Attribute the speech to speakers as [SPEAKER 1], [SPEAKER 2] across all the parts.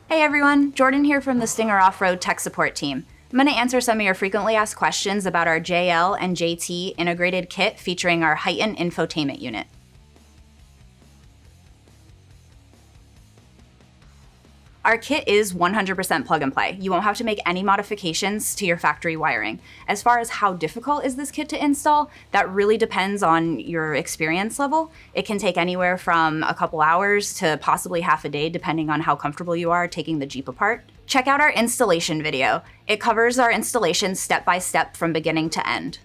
[SPEAKER 1] Hey everyone, Jordan here from the Stinger Off-Road Tech Support team. I'm going to answer some of your frequently asked questions about our JL and JT integrated kit featuring our HEIGH10 infotainment unit. Our kit is 100% plug and play. You won't have to make any modifications to your factory wiring. As far as how difficult is this kit to install, that really depends on your experience level. It can take anywhere from a couple hours to possibly half a day, depending on how comfortable you are taking the Jeep apart. Check out our installation video. It covers our installation step by step from beginning to end.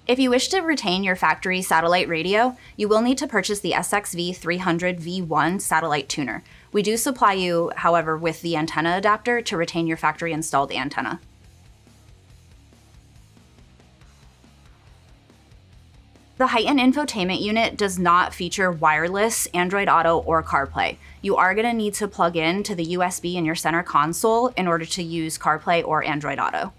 [SPEAKER 1] If you wish to retain your factory satellite radio, you will need to purchase the SXV300V1 satellite tuner. We do supply you, however, with the antenna adapter to retain your factory installed antenna. The HEIGH10 infotainment unit does not feature wireless Android Auto or CarPlay. You are going to need to plug in to the USB in your center console in order to use CarPlay or Android Auto.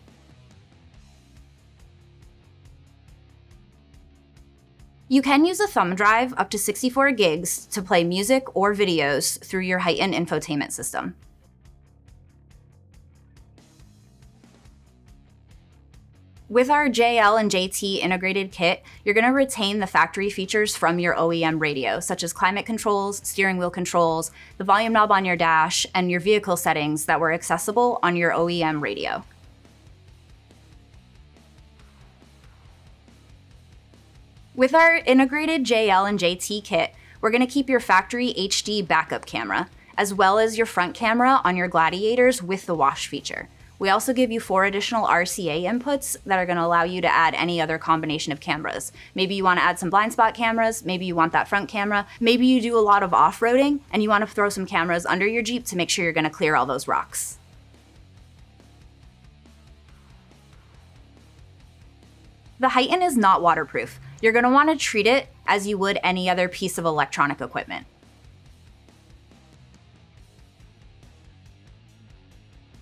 [SPEAKER 1] You can use a thumb drive up to 64 gigs to play music or videos through your HEIGH10 infotainment system. With our JL and JT integrated kit, you're going to retain the factory features from your OEM radio, such as climate controls, steering wheel controls, the volume knob on your dash, and your vehicle settings that were accessible on your OEM radio. With our integrated JL and JT kit, we're going to keep your factory HD backup camera, as well as your front camera on your Gladiators with the wash feature. We also give you 4 additional RCA inputs that are going to allow you to add any other combination of cameras. Maybe you want to add some blind spot cameras, maybe you want that front camera, maybe you do a lot of off-roading and you want to throw some cameras under your Jeep to make sure you're going to clear all those rocks. The HEIGH10 is not waterproof. You're going to want to treat it as you would any other piece of electronic equipment.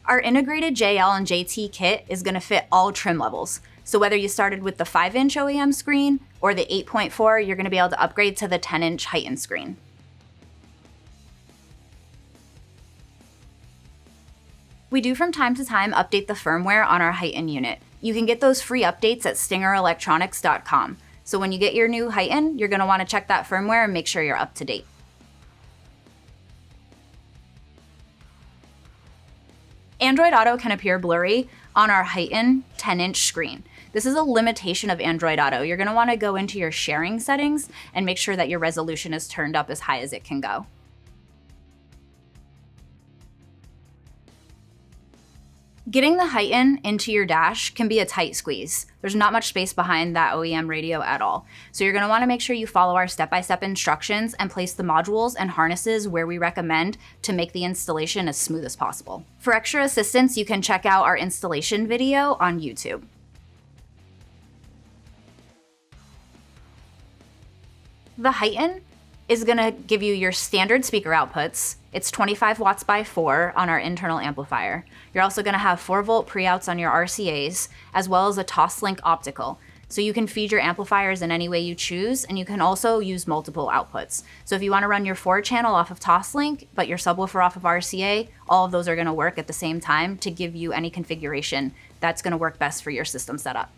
[SPEAKER 1] Our integrated JL and JT kit is going to fit all trim levels. So whether you started with the 5-inch OEM screen or the 8.4, you're going to be able to upgrade to the 10-inch HEIGH10 screen. We do from time to time update the firmware on our HEIGH10 unit. You can get those free updates at stingerelectronics.com. So when you get your new HEIGH10, you're going to want to check that firmware and make sure you're up to date. Android Auto can appear blurry on our HEIGH10 10-inch screen. This is a limitation of Android Auto. You're going to want to go into your sharing settings and make sure that your resolution is turned up as high as it can go. Getting the HEIGH10 into your dash can be a tight squeeze. There's not much space behind that OEM radio at all. So you're going to want to make sure you follow our step-by-step instructions and place the modules and harnesses where we recommend to make the installation as smooth as possible. For extra assistance, you can check out our installation video on YouTube. The HEIGH10 is going to give you your standard speaker outputs. It's 25 watts by 4 on our internal amplifier. You're also going to have 4-volt pre-outs on your RCAs, as well as a Toslink optical. So you can feed your amplifiers in any way you choose, and you can also use multiple outputs. So if you want to run your 4-channel off of Toslink, but your subwoofer off of RCA, all of those are going to work at the same time to give you any configuration that's going to work best for your system setup.